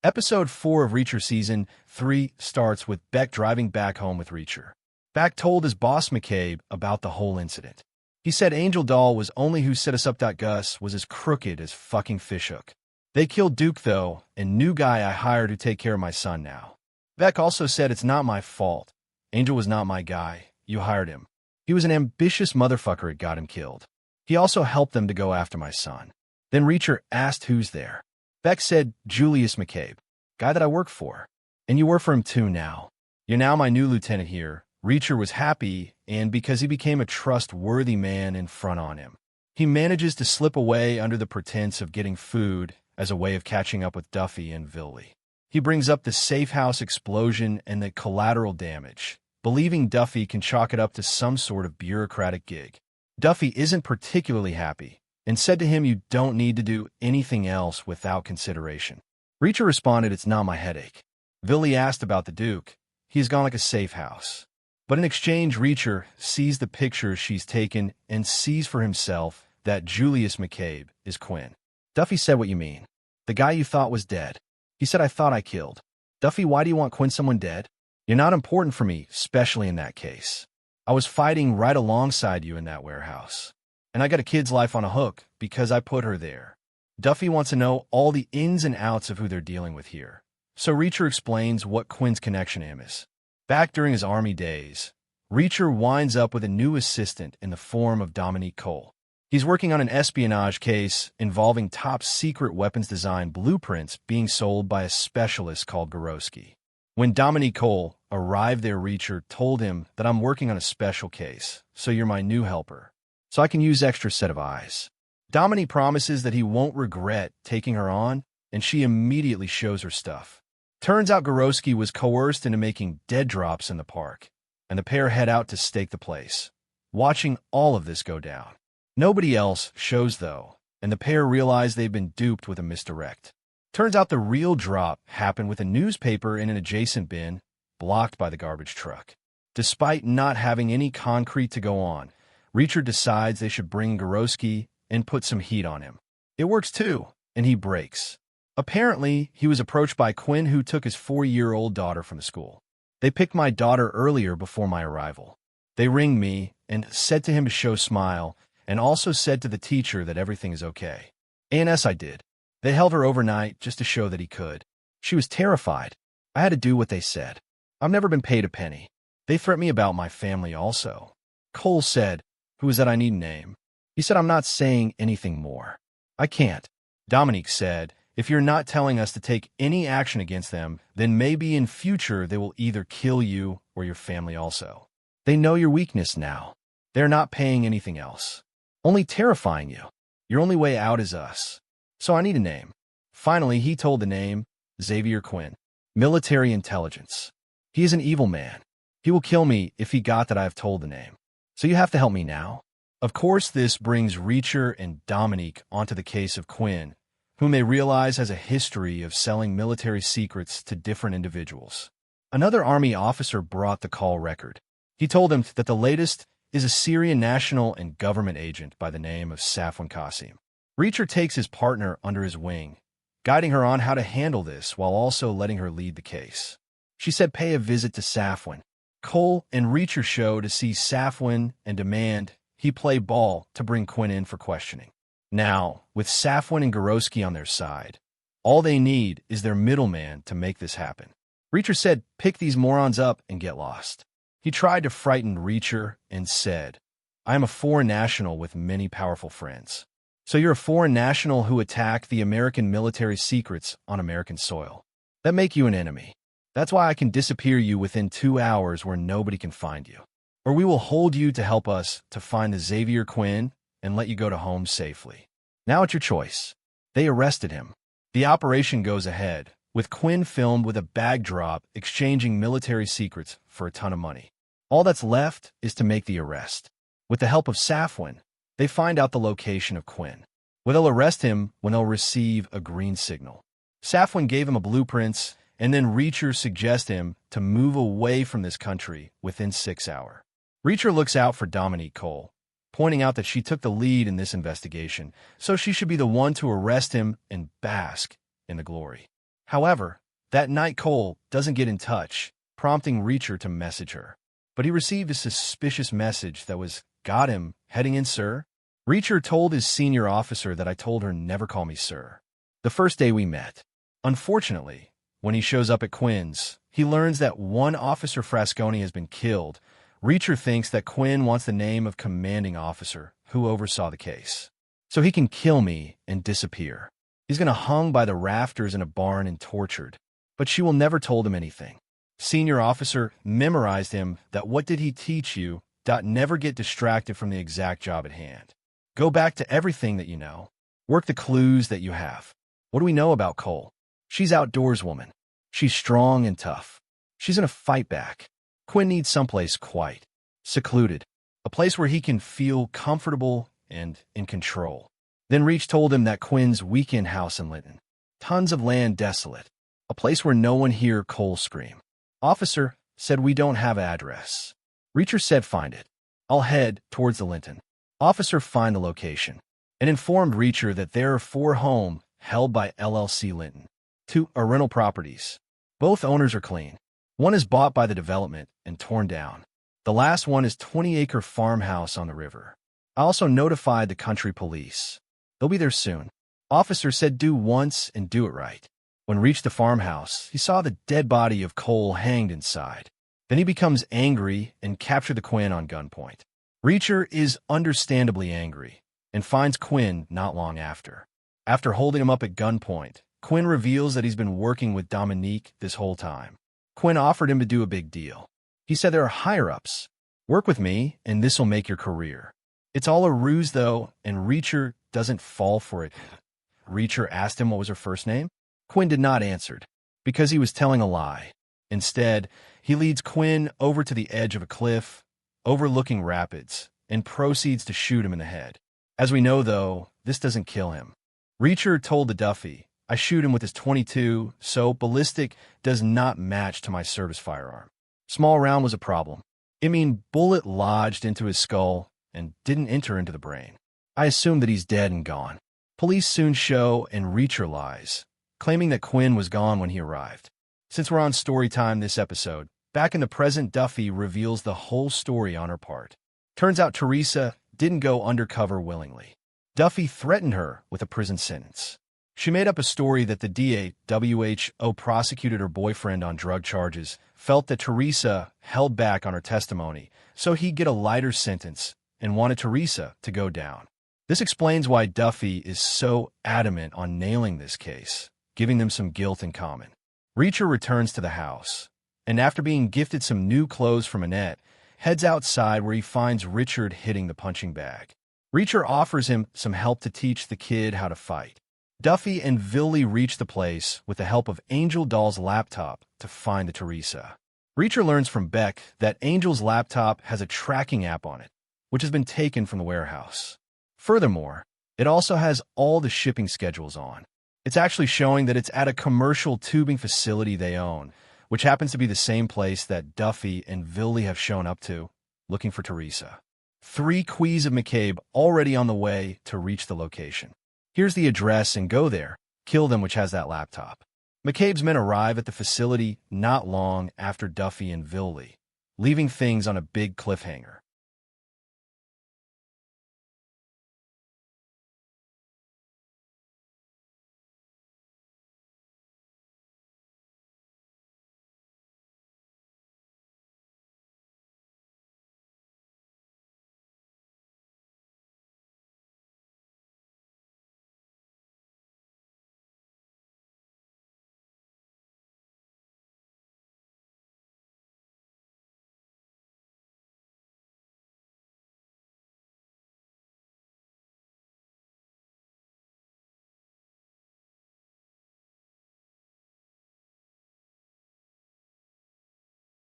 Episode 4 of Reacher Season 3 starts with Beck driving back home with Reacher. Beck told his boss McCabe about the whole incident. He said Angel Doll was only who set us up. Gus was as crooked as fucking fishhook. They killed Duke, though, and new guy I hired to take care of my son now. Beck also said it's not my fault. Angel was not my guy. You hired him. He was an ambitious motherfucker. It got him killed. He also helped them to go after my son. Then Reacher asked who's there. Beck said Julius McCabe, guy that I work for. And you work for him too now. You're now my new lieutenant here. Reacher was happy, and because he became a trustworthy man in front on him. He manages to slip away under the pretense of getting food as a way of catching up with Duffy and Villy. He brings up the safe house explosion and the collateral damage, believing Duffy can chalk it up to some sort of bureaucratic gig. Duffy isn't particularly happy, and said to him you don't need to do anything else without consideration. Reacher responded, it's not my headache. Villy asked about the Duke. He's gone like a safe house. But in exchange, Reacher sees the pictures she's taken and sees for himself that Julius McCabe is Quinn. Duffy said, what you mean? The guy you thought was dead. He said, I thought I killed. Duffy, why do you want Quinn someone dead? You're not important for me, especially in that case. I was fighting right alongside you in that warehouse. And I got a kid's life on a hook because I put her there. Duffy wants to know all the ins and outs of who they're dealing with here. So Reacher explains what Quinn's connection to him is. Back during his Army days, Reacher winds up with a new assistant in the form of Dominique Cole. He's working on an espionage case involving top-secret weapons design blueprints being sold by a specialist called Gorosky. When Dominique Cole arrived there, Reacher told him that I'm working on a special case, so you're my new helper. So I can use extra set of eyes. Dominique promises that he won't regret taking her on, and she immediately shows her stuff. Turns out Gorosky was coerced into making dead drops in the park, and the pair head out to stake the place, watching all of this go down. Nobody else shows, though, and the pair realize they've been duped with a misdirect. Turns out the real drop happened with a newspaper in an adjacent bin, blocked by the garbage truck. Despite not having any concrete to go on, Reacher decides they should bring Gorosky and put some heat on him. It works too, and he breaks. Apparently, he was approached by Quinn, who took his 4-year-old daughter from the school. They picked my daughter earlier before my arrival. They ringed me and said to him to show smile, and also said to the teacher that everything is okay. A&S I did. They held her overnight just to show that he could. She was terrified. I had to do what they said. I've never been paid a penny. They threatened me about my family also. Cole said, who is that I need a name? He said I'm not saying anything more. I can't. Dominique said, if you're not telling us to take any action against them, then maybe in future they will either kill you or your family also. They know your weakness now. They're not paying anything else. Only terrifying you. Your only way out is us. So I need a name. Finally, he told the name, Xavier Quinn. Military intelligence. He is an evil man. He will kill me if he got that I have told the name. So you have to help me now. Of course, this brings Reacher and Dominique onto the case of Quinn, whom they realize has a history of selling military secrets to different individuals. Another Army officer brought the call record. He told them that the latest is a Syrian national and government agent by the name of Safwan Qasim. Reacher takes his partner under his wing, guiding her on how to handle this while also letting her lead the case. She said pay a visit to Safwan. Cole and Reacher show to see Safwan and demand he play ball to bring Quinn in for questioning. Now, with Safwan and Gorosky on their side, all they need is their middleman to make this happen. Reacher said, pick these morons up and get lost. He tried to frighten Reacher and said, I am a foreign national with many powerful friends. So you're a foreign national who attacked the American military secrets on American soil. That make you an enemy. That's why I can disappear you within 2 hours where nobody can find you. Or we will hold you to help us to find the Xavier Quinn and let you go to home safely. Now it's your choice. They arrested him. The operation goes ahead, with Quinn filmed with a bag drop exchanging military secrets for a ton of money. All that's left is to make the arrest. With the help of Safwan, they find out the location of Quinn, where they'll arrest him when they'll receive a green signal. Safwan gave him a blueprints, and then Reacher suggests him to move away from this country within 6 hours. Reacher looks out for Dominique Cole, pointing out that she took the lead in this investigation, so she should be the one to arrest him and bask in the glory. However, that night Cole doesn't get in touch, prompting Reacher to message her. But he received a suspicious message that was, "Got him, heading in, sir." Reacher told his senior officer that I told her never call me sir. The first day we met. Unfortunately, when he shows up at Quinn's, he learns that one Officer Frasconi has been killed. Reacher thinks that Quinn wants the name of commanding officer who oversaw the case, so he can kill me and disappear. He's going to hung by the rafters in a barn and tortured, but she will never told him anything. Senior officer memorized him that what did he teach you? Never get distracted from the exact job at hand. Go back to everything that you know. Work the clues that you have. What do we know about Cole? She's outdoors woman. She's strong and tough. She's in a fight back. Quinn needs someplace quiet, secluded, a place where he can feel comfortable and in control. Then Reach told him that Quinn's weekend house in Linton. Tons of land desolate, a place where no one hear Cole scream. Officer said we don't have an address. Reacher said find it. I'll head towards the Linton. Officer find the location and informed Reacher that there are 4 homes held by LLC Linton. 2 are rental properties. Both owners are clean. One is bought by the development and torn down. The last one is 20-acre farmhouse on the river. I also notified the country police. They'll be there soon. Officer said do once and do it right. When reached the farmhouse, he saw the dead body of Cole hanged inside. Then he becomes angry and captured the Quinn on gunpoint. Reacher is understandably angry and finds Quinn not long after. After holding him up at gunpoint, Quinn reveals that he's been working with Dominique this whole time. Quinn offered him to do a big deal. He said there are higher-ups. Work with me, and this'll make your career. It's all a ruse, though, and Reacher doesn't fall for it. Reacher asked him what was her first name. Quinn did not answer, because he was telling a lie. Instead, he leads Quinn over to the edge of a cliff, overlooking rapids, and proceeds to shoot him in the head. As we know, though, this doesn't kill him. Reacher told the Duffy, I shoot him with his .22, so ballistic does not match to my service firearm. Small round was a problem. I mean, bullet lodged into his skull and didn't enter into the brain. I assume that he's dead and gone. Police soon show and Reacher lies, claiming that Quinn was gone when he arrived. Since we're on story time this episode, back in the present, Duffy reveals the whole story on her part. Turns out Teresa didn't go undercover willingly. Duffy threatened her with a prison sentence. She made up a story that the DA, WHO, prosecuted her boyfriend on drug charges, felt that Teresa held back on her testimony, so he'd get a lighter sentence, and wanted Teresa to go down. This explains why Duffy is so adamant on nailing this case, giving them some guilt in common. Reacher returns to the house, and after being gifted some new clothes from Annette, heads outside where he finds Richard hitting the punching bag. Reacher offers him some help to teach the kid how to fight. Duffy and Villy reach the place with the help of Angel Doll's laptop to find the Teresa. Reacher learns from Beck that Angel's laptop has a tracking app on it, which has been taken from the warehouse. Furthermore, it also has all the shipping schedules on. It's actually showing that it's at a commercial tubing facility they own, which happens to be the same place that Duffy and Villy have shown up to, looking for Teresa. 3 Quees of McCabe already on the way to reach the location. Here's the address and go there, kill them, which has that laptop. McCabe's men arrive at the facility not long after Duffy and Villy, leaving things on a big cliffhanger.